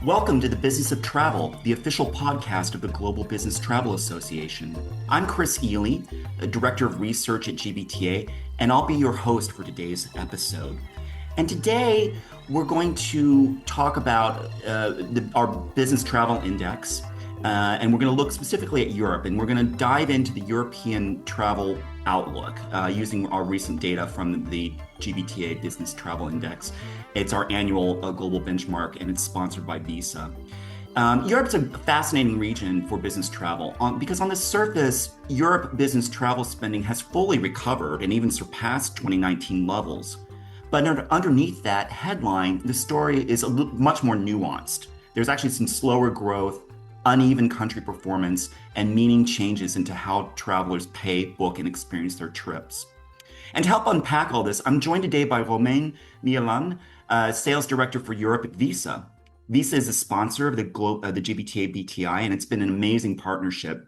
Welcome to the Business of Travel, the official podcast of the Global Business Travel Association. I'm Chris Ely, a Director of Research at GBTA, and I'll be your host for today's episode. And today, we're going to talk about our Business Travel Index, and we're going to look specifically at Europe, and we're going to dive into the European travel outlook using our recent data from the GBTA Business Travel Index. It's our annual global benchmark, and it's sponsored by Visa. Europe's a fascinating region for business travel because on the surface, Europe business travel spending has fully recovered and even surpassed 2019 levels. But underneath that headline, the story is much more nuanced. There's actually some slower growth, uneven country performance, and meaning changes into how travelers pay, book, and experience their trips. And to help unpack all this, I'm joined today by Romain Mialan, Sales Director for Europe at Visa. Visa is a sponsor of the GBTA BTI, and it's been an amazing partnership.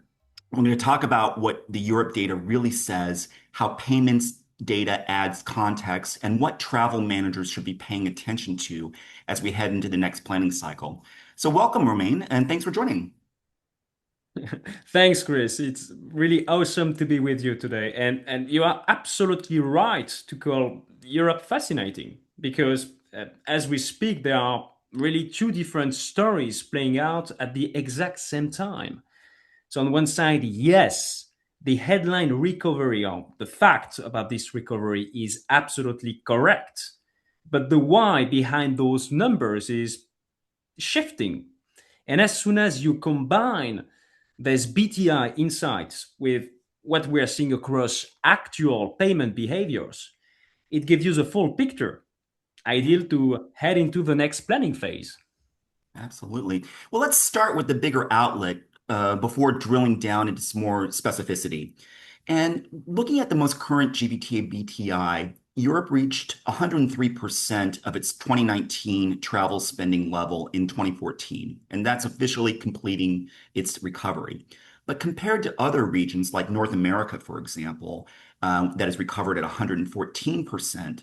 We're going to talk about what the Europe data really says, how payments data adds context, and what travel managers should be paying attention to as we head into the next planning cycle. So welcome, Romain, and thanks for joining. Thanks, Chris. It's really awesome to be with you today. And you are absolutely right to call Europe fascinating because as we speak, there are really two different stories playing out at the exact same time. So on one side, yes, the headline recovery or the fact about this recovery is absolutely correct. But the why behind those numbers is shifting. And as soon as you combine this BTI insights with what we are seeing across actual payment behaviors, it gives you the full picture, ideal to head into the next planning phase. Absolutely. Well, let's start with the bigger outlet before drilling down into some more specificity. And looking at the most current GBTA BTI, Europe reached 103% of its 2019 travel spending level in 2014, and that's officially completing its recovery. But compared to other regions like North America, for example, that has recovered at 114%,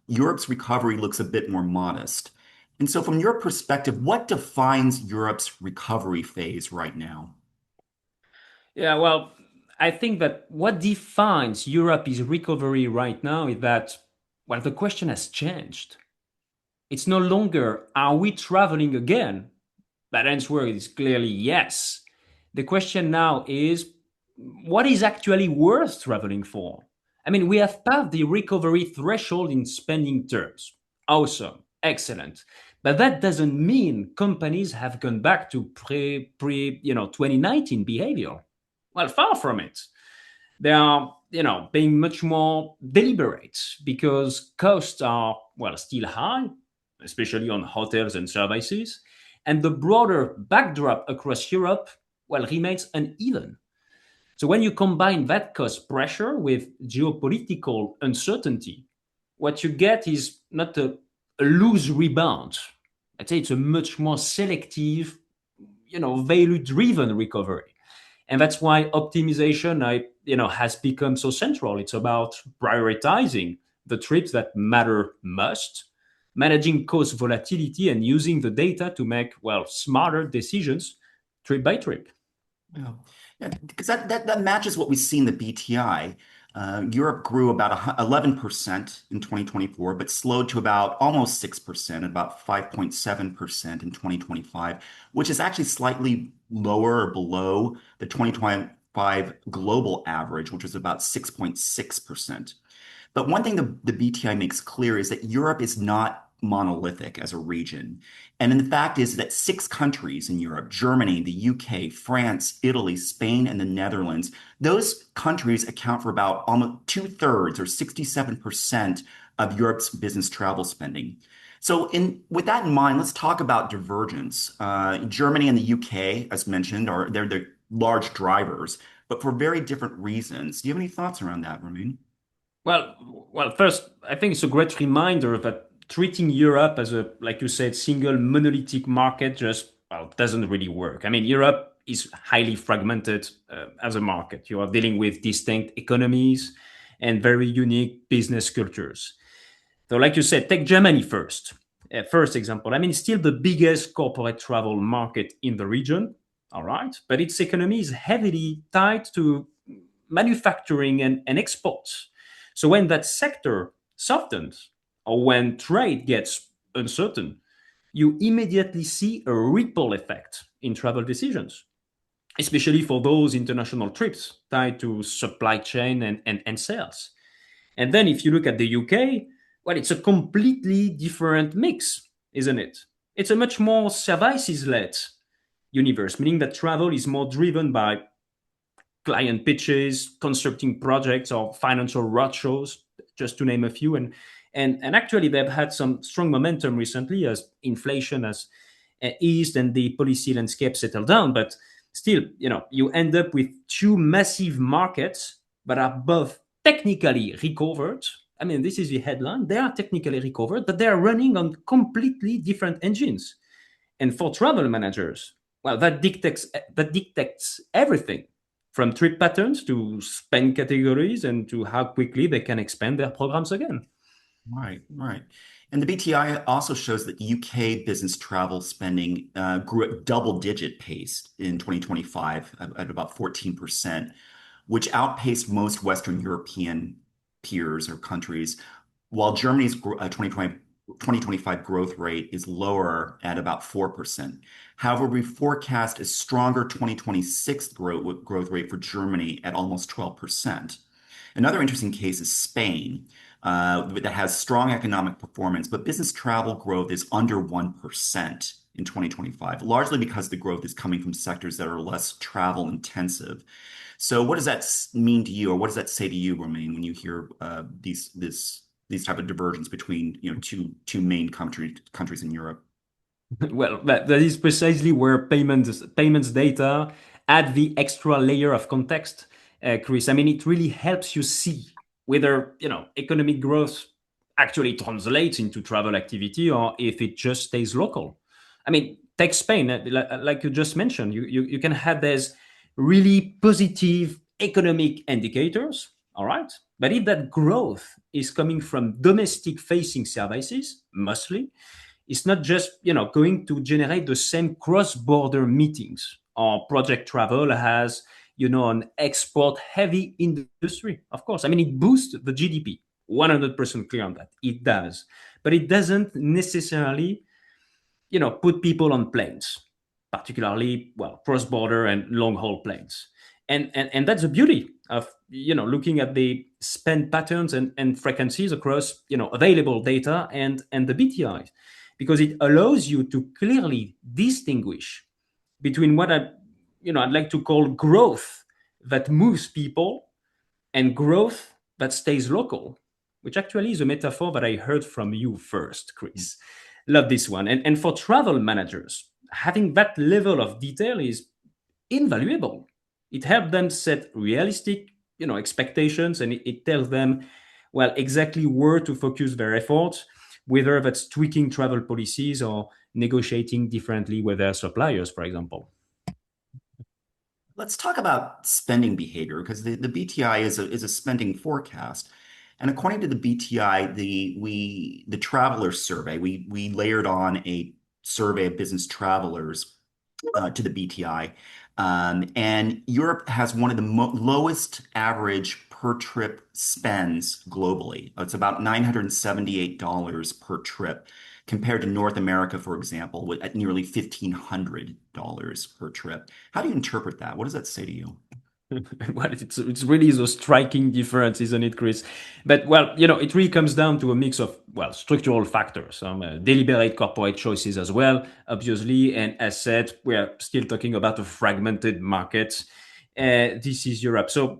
Europe's recovery looks a bit more modest. And so, from your perspective, what defines Europe's recovery phase right now? Yeah, well, I think that what defines Europe's recovery right now is that, well, the question has changed. It's no longer, are we traveling again? That answer is clearly yes. The question now is, what is actually worth traveling for? I mean, we have passed the recovery threshold in spending terms. Awesome, excellent. But that doesn't mean companies have gone back to pre 2019 behavior. Well, far from it. They are, being much more deliberate because costs are, well, still high, especially on hotels and services, and the broader backdrop across Europe, well, remains uneven. So when you combine that cost pressure with geopolitical uncertainty, what you get is not a loose rebound. I'd say it's a much more selective, value-driven recovery. And that's why optimization, has become so central. It's about prioritizing the trips that matter most, managing cost volatility, and using the data to make, well, smarter decisions trip by trip. Yeah, yeah, because that matches what we see in the BTI. Europe grew about 11% in 2024, but slowed to about almost 6%, about 5.7% in 2025, which is actually slightly lower or below the 2025 global average, which was about 6.6%. But one thing the BTI makes clear is that Europe is not monolithic as a region. And the fact is that six countries in Europe, Germany, the UK, France, Italy, Spain, and the Netherlands, those countries account for about almost two-thirds or 67% of Europe's business travel spending. So with that in mind, let's talk about divergence. Germany and the UK, as mentioned, they're the large drivers, but for very different reasons. Do you have any thoughts around that, Ramin? First, I think it's a great reminder that treating Europe as a, like you said, single monolithic market just, well, doesn't really work. I mean, Europe is highly fragmented as a market. You are dealing with distinct economies and very unique business cultures. So, like you said, take Germany first. First example. I mean, it's still the biggest corporate travel market in the region, all right? But its economy is heavily tied to manufacturing and exports. So, when that sector softens or when trade gets uncertain, you immediately see a ripple effect in travel decisions, especially for those international trips tied to supply chain and sales. And then if you look at the UK, well, it's a completely different mix, isn't it? It's a much more services led universe, meaning that travel is more driven by client pitches, constructing projects, or financial roadshows, just to name a few. And actually, they've had some strong momentum recently as inflation has eased and the policy landscape settled down. But still, you end up with two massive markets that are both technically recovered. I mean, this is the headline. They are technically recovered, but they are running on completely different engines. And for travel managers, well, that dictates everything from trip patterns to spend categories and to how quickly they can expand their programs again. Right, right. And the BTI also shows that UK business travel spending grew at double-digit pace in 2025 at about 14%, which outpaced most Western European peers or countries, while Germany's 2025 growth rate is lower at about 4%. However, we forecast a stronger 2026 growth rate for Germany at almost 12%. Another interesting case is Spain, that has strong economic performance, but business travel growth is under 1% in 2025, largely because the growth is coming from sectors that are less travel intensive. So, what does that mean to you, or what does that say to you, Romain, when you hear these type of divergence between two main countries in Europe? Well, that is precisely where payments data add the extra layer of context, Chris. I mean, it really helps you see whether economic growth actually translates into travel activity or if it just stays local. I mean, take Spain, like you just mentioned. You can have these really positive economic indicators, all right. But if that growth is coming from domestic facing services mostly, it's not just going to generate the same cross-border meetings or project travel has an export heavy industry. Of course, I mean, it boosts the GDP, 100% clear on that, it does, but it doesn't necessarily put people on planes, particularly cross-border and long-haul planes. And that's the beauty of looking at the spend patterns and frequencies across available data and the BTI, because it allows you to clearly distinguish between what I'd like to call growth that moves people and growth that stays local, which actually is a metaphor that I heard from you first, Chris. Love this one. And for travel managers, having that level of detail is invaluable. It helps them set realistic, expectations, and it tells them, well, exactly where to focus their efforts, whether that's tweaking travel policies or negotiating differently with their suppliers, for example. Let's talk about spending behavior because the BTI is a spending forecast. And according to the BTI, the traveler survey, we layered on a survey of business travelers to the BTI. And Europe has one of the lowest average per trip spends globally. It's about $978 per trip, compared to North America, for example, at nearly $1,500 per trip. How do you interpret that? What does that say to you? Well, it's really a striking difference, isn't it, Chris? But well, it really comes down to a mix of structural factors, some deliberate corporate choices as well, obviously. And as said, we are still talking about a fragmented market. This is Europe, so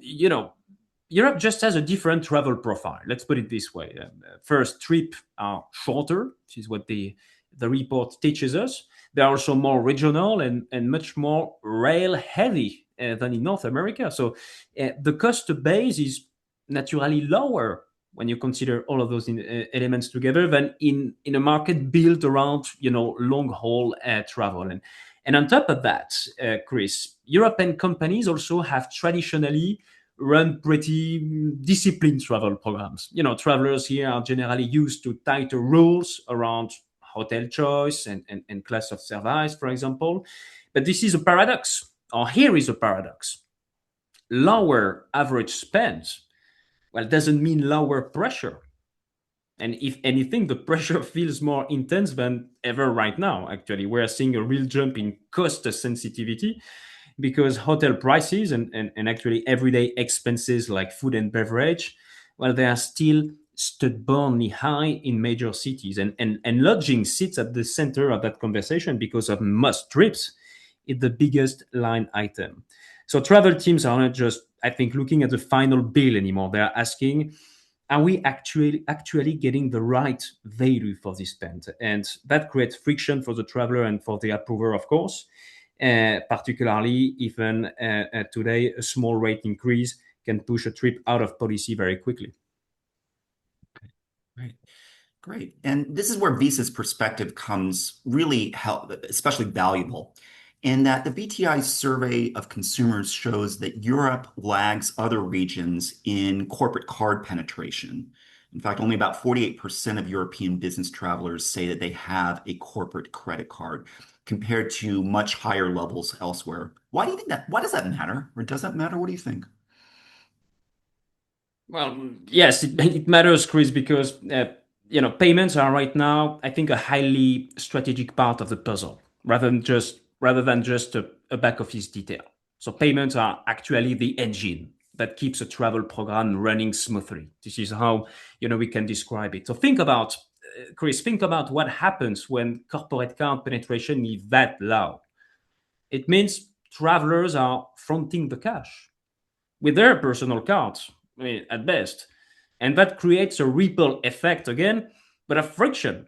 Europe just has a different travel profile. Let's put it this way: first, trips are shorter, which is what the report teaches us. They are also more regional and much more rail heavy than in North America. So the cost base is naturally lower when you consider all of those elements together than in a market built around long haul travel. And on top of that, Chris, European companies also have traditionally run pretty disciplined travel programs. Travelers here are generally used to tighter rules around hotel choice and class of service, for example. But this is a paradox, or here is a paradox. Lower average spend, well, doesn't mean lower pressure. And if anything, the pressure feels more intense than ever right now. Actually, we're seeing a real jump in cost sensitivity because hotel prices and actually everyday expenses like food and beverage, well, they are still stubbornly high in major cities. And lodging sits at the center of that conversation because of must trips. It's the biggest line item. So travel teams are not just, I think, looking at the final bill anymore. They're asking, are we actually getting the right value for this spend? And that creates friction for the traveler and for the approver, of course. Particularly, even today, a small rate increase can push a trip out of policy very quickly. Right. Great. And this is where Visa's perspective comes really especially valuable, in that the BTI survey of consumers shows that Europe lags other regions in corporate card penetration. In fact, only about 48% of European business travelers say that they have a corporate credit card compared to much higher levels elsewhere. Why do you think that? Why does that matter? Or does that matter? What do you think? Well, yes, it matters, Chris, because payments are right now, I think, a highly strategic part of the puzzle, rather than just a back office detail. So payments are actually the engine that keeps a travel program running smoothly. This is how we can describe it. So Chris, think about what happens when corporate card penetration is that low. It means travelers are fronting the cash with their personal cards, I mean, at best. And that creates a ripple effect again, but a friction.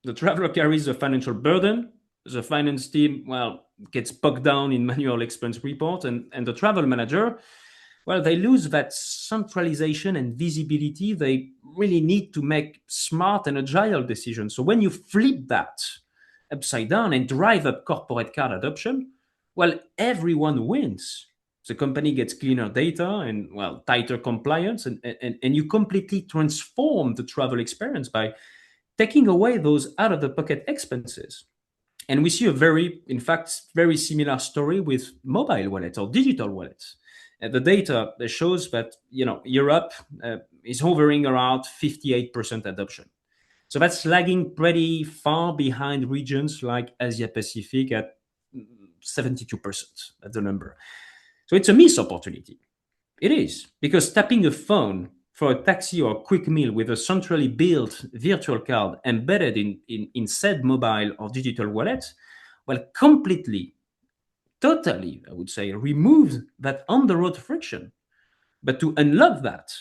The traveler carries the financial burden. The finance team, well, gets bogged down in manual expense report, and the travel manager, well, they lose that centralization and visibility. They really need to make smart and agile decisions. So when you flip that upside down and drive up corporate card adoption, well, everyone wins. The company gets cleaner data and, well, tighter compliance, and you completely transform the travel experience by taking away those out of the pocket expenses. And we see in fact, very similar story with mobile wallets or digital wallets. The data shows that Europe is hovering around 58% adoption. So that's lagging pretty far behind regions like Asia Pacific at 72%. That's the number. So it's a missed opportunity. It is, because tapping a phone for a taxi or a quick meal with a centrally built virtual card embedded in said mobile or digital wallet, well, completely, totally, I would say, removes that on the road friction. But to unlock that,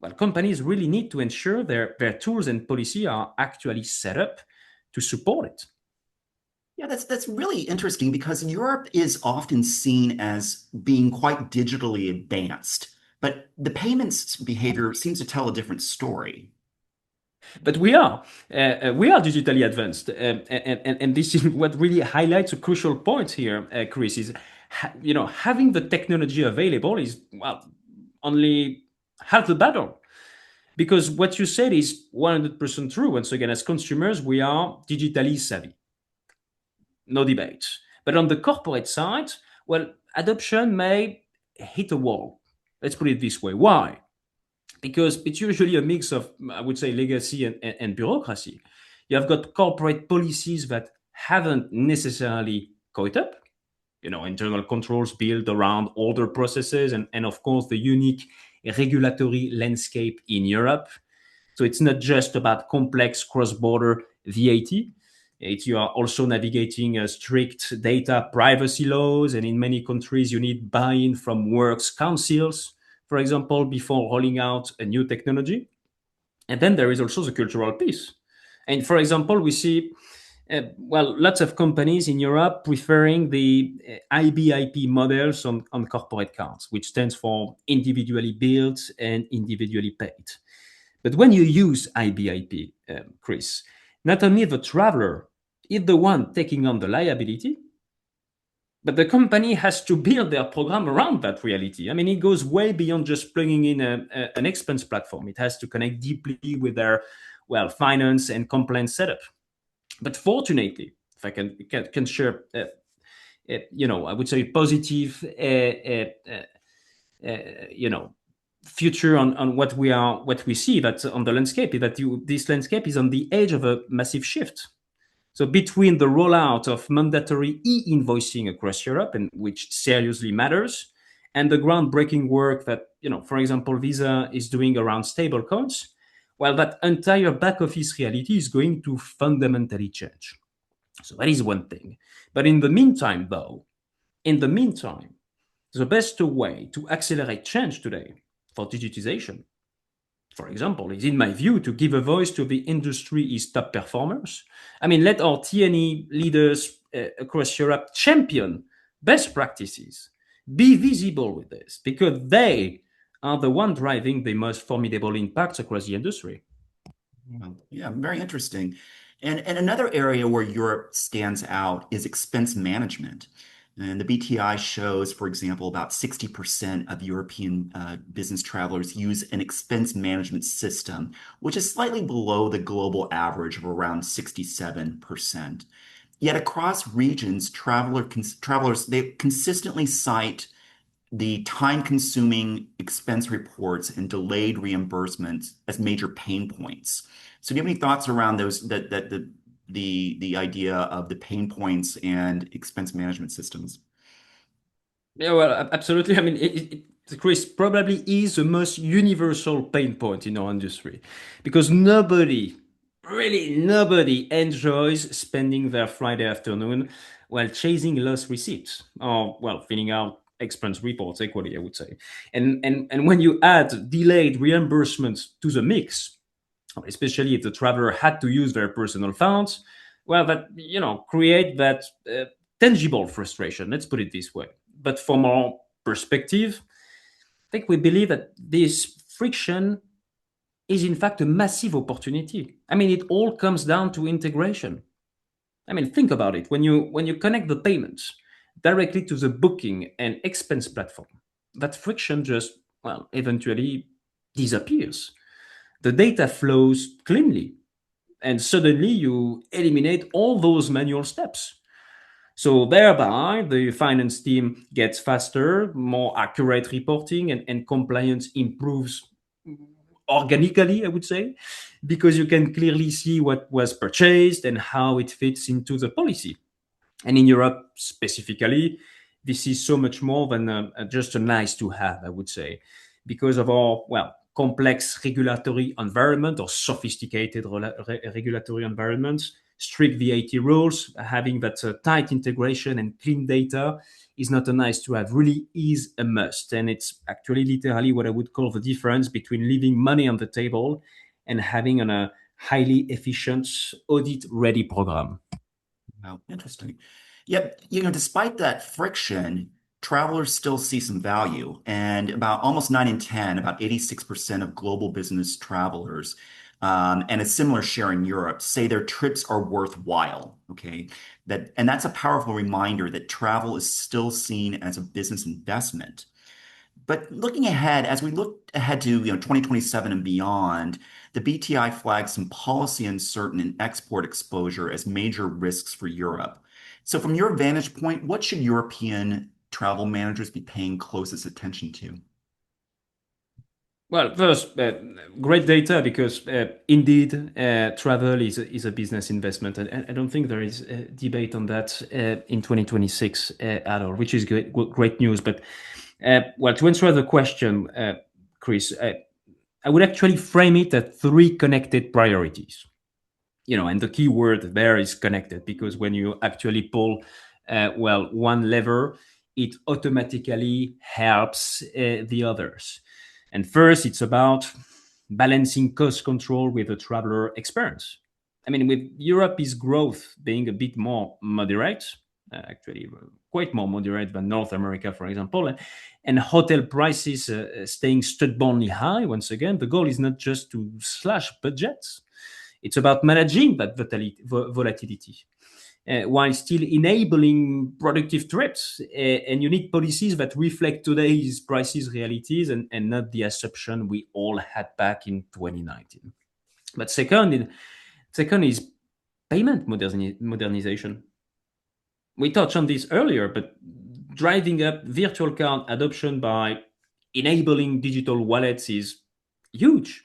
well, companies really need to ensure their tools and policy are actually set up to support it. Yeah, that's really interesting because Europe is often seen as being quite digitally advanced, but the payments behavior seems to tell a different story. But we are digitally advanced, and this is what really highlights a crucial point here, Chris. Is having the technology available is, well, only half the battle, because what you said is 100% true. Once again, as consumers, we are digitally savvy, no debate. But on the corporate side, well, adoption may hit a wall. Let's put it this way. Why? Because it's usually a mix of, I would say, legacy and bureaucracy. You have got corporate policies that haven't necessarily caught up, internal controls built around older processes, and of course, the unique regulatory landscape in Europe. So it's not just about complex cross-border VAT. You are also navigating strict data privacy laws, and in many countries, you need buy-in from works councils, for example, before rolling out a new technology. And then there is also the cultural piece. And for example, we see, lots of companies in Europe preferring the IBIP models on corporate cards, which stands for individually billed and individually paid. But when you use IBIP, Chris, not only the traveler is the one taking on the liability, But the company has to build their program around that reality. I mean, it goes way beyond just plugging in an expense platform. It has to connect deeply with their, well, finance and compliance setup. But fortunately, if I can share, I would say positive, you know, future on what we see that on the landscape is that this landscape is on the edge of a massive shift. So between the rollout of mandatory e-invoicing across Europe, and which seriously matters, and the groundbreaking work that, for example, Visa is doing around stablecoins, well, that entire back office reality is going to fundamentally change. So that is one thing. But in the meantime, though, in the meantime, the best way to accelerate change today for digitization, for example, is in my view to give a voice to the industry's top performers. I mean, let our T&E leaders across Europe champion best practices, be visible with this, because they are the one driving the most formidable impacts across the industry. Yeah, very interesting. And another area where Europe stands out is expense management. And the BTI shows, for example, about 60% of European business travelers use an expense management system, which is slightly below the global average of around 67%. Yet across regions, travelers they consistently cite the time-consuming expense reports and delayed reimbursements as major pain points. So, do you have any thoughts around those that the idea of the pain points and expense management systems? Yeah, well, absolutely. I mean, Chris, probably is the most universal pain point in our industry because nobody, really nobody enjoys spending their Friday afternoon while chasing lost receipts or, well, filling out expense reports equally, I would say. And when you add delayed reimbursements to the mix, especially if the traveler had to use their personal funds, well, that, create that tangible frustration. Let's put it this way. But from our perspective, I think we believe that this friction is in fact a massive opportunity. I mean, it all comes down to integration. I mean, think about it. When you connect the payments directly to the booking and expense platform, that friction just, well, eventually disappears. The data flows cleanly, and suddenly you eliminate all those manual steps. So thereby, the finance team gets faster, more accurate reporting, and compliance improves organically, I would say, because you can clearly see what was purchased and how it fits into the policy. And in Europe specifically, this is so much more than just a nice to have, I would say, because of our, well, complex regulatory environment or sophisticated regulatory environments, strict VAT rules, having that tight integration and clean data is not a nice to have, really is a must. And it's actually literally what I would call the difference between leaving money on the table and having a highly efficient audit ready program. Wow, interesting. Yep, despite that friction, travelers still see some value. And about almost 9 in 10, about 86% of global business travelers, and a similar share in Europe, say their trips are worthwhile. Okay. And that's a powerful reminder that travel is still seen as a business investment. But looking ahead, as we look ahead to 2027 and beyond, the BTI flags some policy uncertainty and export exposure as major risks for Europe. So, from your vantage point, what should European travel managers be paying closest attention to? Well, first, great data because indeed travel is a business investment, and I don't think there is a debate on that in 2026 at all, which is great news. But well, to answer the question, Chris, I would actually frame it as three connected priorities. And the key word there is connected because when you actually pull, well, one lever, it automatically helps the others. And first, it's about balancing cost control with the traveler experience. I mean, with Europe's growth being a bit more moderate, actually quite more moderate than North America, for example, and hotel prices staying stubbornly high, once again, the goal is not just to slash budgets, it's about managing that volatility. while still enabling productive trips. And you need policies that reflect today's prices realities and not the assumption we all had back in 2019. But second is payment modernization. We touched on this earlier, but driving up virtual card adoption by enabling digital wallets is huge.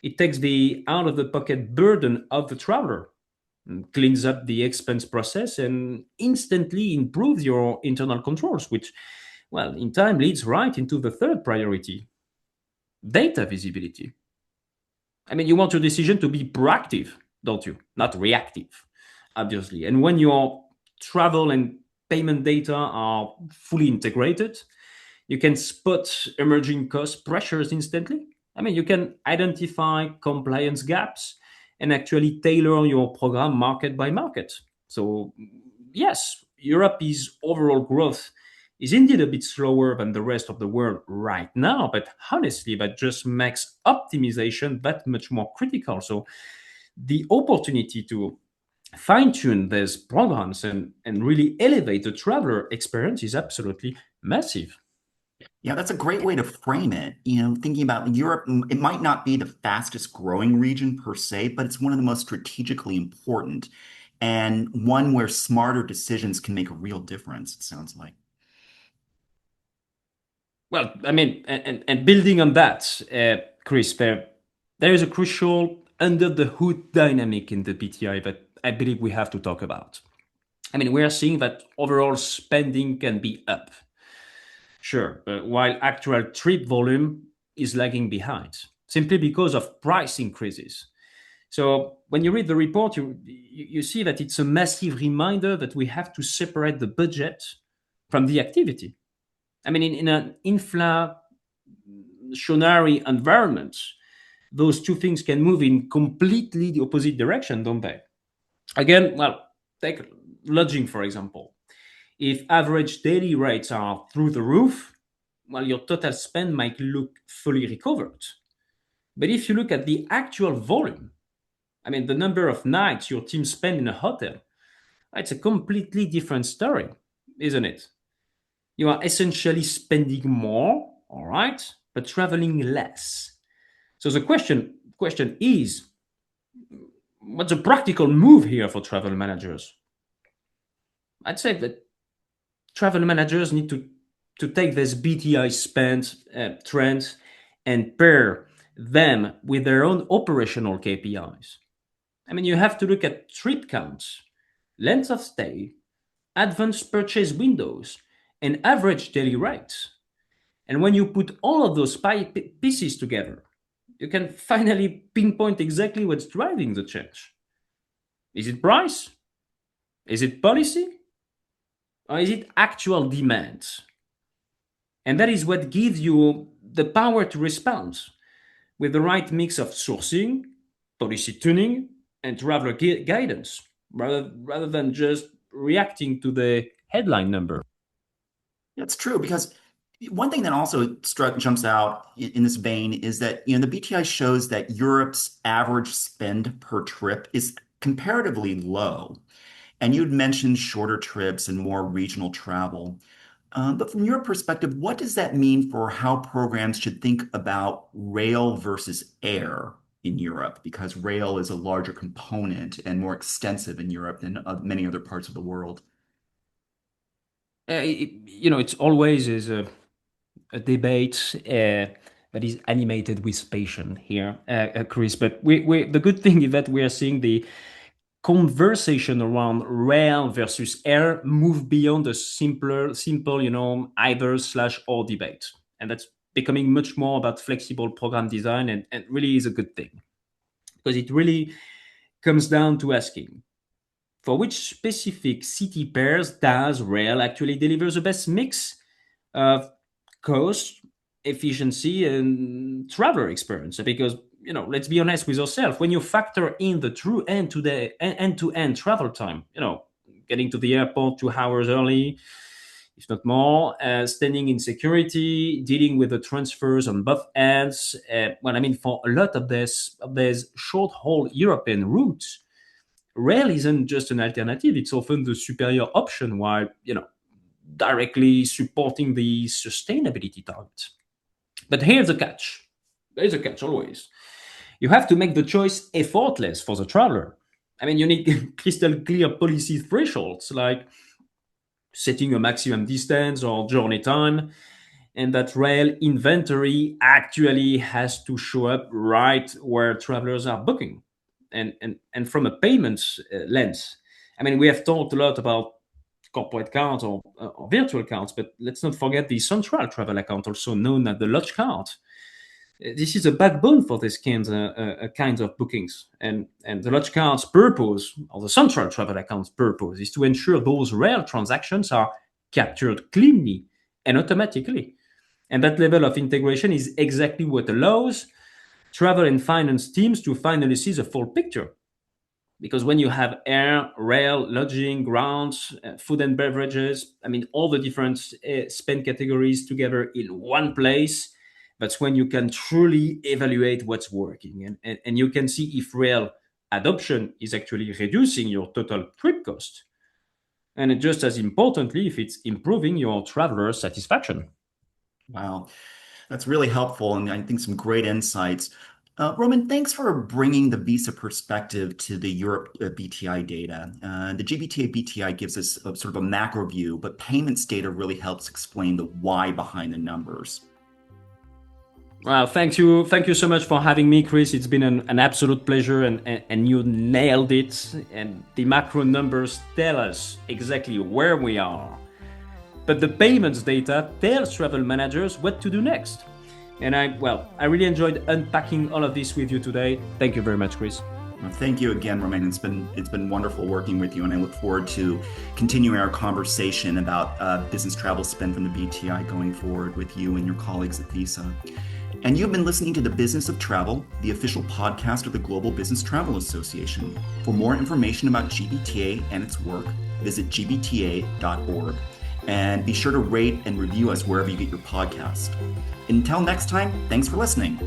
It takes the out of the pocket burden of the traveler, cleans up the expense process, and instantly improves your internal controls, which, well, in time leads right into the third priority: data visibility. I mean, you want your decision to be proactive, don't you? Not reactive, obviously. And when your travel and payment data are fully integrated, you can spot emerging cost pressures instantly. I mean, you can identify compliance gaps and actually tailor your program market by market. So, yes, Europe's overall growth is indeed a bit slower than the rest of the world right now, but honestly, that just makes optimization that much more critical. So, the opportunity to fine tune these programs and really elevate the traveler experience is absolutely massive. Yeah, that's a great way to frame it. Thinking about Europe, it might not be the fastest growing region per se, but it's one of the most strategically important and one where smarter decisions can make a real difference, it sounds like. Well, I mean, and building on that, Chris, there is a crucial under the hood dynamic in the BTI that I believe we have to talk about. I mean, we are seeing that overall spending can be up, sure, while actual trip volume is lagging behind, simply because of price increases. So when you read the report, you see that it's a massive reminder that we have to separate the budget from the activity. I mean, in an inflationary environment, those two things can move in completely the opposite direction, don't they? Again, well, take lodging, for example. If average daily rates are through the roof, well, your total spend might look fully recovered. But if you look at the actual volume, I mean, the number of nights your team spend in a hotel, it's a completely different story, isn't it? You are essentially spending more, all right, but traveling less. So the question is, what's a practical move here for travel managers? I'd say that travel managers need to take this BTI spend trends and pair them with their own operational KPIs. I mean, you have to look at trip counts, length of stay, advanced purchase windows, and average daily rates. And when you put all of those pieces together, you can finally pinpoint exactly what's driving the change. Is it price? Is it policy? Or is it actual demand? And that is what gives you the power to respond with the right mix of sourcing, policy tuning, and traveler guidance, rather than just reacting to the headline number. That's true because one thing that also jumps out in this vein is that the BTI shows that Europe's average spend per trip is comparatively low. And you'd mentioned shorter trips and more regional travel. But from your perspective, what does that mean for how programs should think about rail versus air in Europe? Because rail is a larger component and more extensive in Europe than many other parts of the world. It's always is a debate that is animated with passion here, Chris. But the good thing is that we are seeing the conversation around rail versus air move beyond a simple, either slash or debate. And that's becoming much more about flexible program design and really is a good thing. Because it really comes down to asking, for which specific city pairs does rail actually deliver the best mix of cost, efficiency, and traveler experience? Because let's be honest with yourself. When you factor in the true end-to-end travel time, getting to the airport 2 hours early, if not more, standing in security, dealing with the transfers on both ends. Well, I mean, for a lot of these short-haul European routes, rail isn't just an alternative, it's often the superior option while, directly supporting the sustainability targets. But here's a catch. There's a catch always. You have to make the choice effortless for the traveler. I mean, you need crystal clear policy thresholds like setting a maximum distance or journey time, and that rail inventory actually has to show up right where travelers are booking. And from a payments lens, I mean, we have talked a lot about corporate cards or virtual cards, but let's not forget the central travel account, also known as the lodge card. This is a backbone for these kinds of bookings. And the lodge card's purpose, or the central travel account's purpose, is to ensure those rail transactions are captured cleanly and automatically. And that level of integration is exactly what allows travel and finance teams to finally see the full picture. Because when you have air, rail, lodging, grounds, food and beverages, I mean, all the different spend categories together in one place, that's when you can truly evaluate what's working. And you can see if rail adoption is actually reducing your total trip cost. And just as importantly, if it's improving your traveler satisfaction. Wow, that's really helpful, and I think some great insights. Roman, thanks for bringing the visa perspective to the Europe BTI data. The GBTA BTI gives us sort of a macro view, but payments data really helps explain the why behind the numbers. Well, thank you. Thank you so much for having me, Chris. It's been an absolute pleasure, and you nailed it. And the macro numbers tell us exactly where we are. But the payments data tells travel managers what to do next. And I really enjoyed unpacking all of this with you today. Thank you very much, Chris. Well, thank you again, Romain. It's been wonderful working with you, and I look forward to continuing our conversation about business travel spend from the BTI going forward with you and your colleagues at Visa. And you've been listening to The Business of Travel, the official podcast of the Global Business Travel Association. For more information about GBTA and its work, visit gbta.org. And be sure to rate and review us wherever you get your podcast. Until next time, thanks for listening.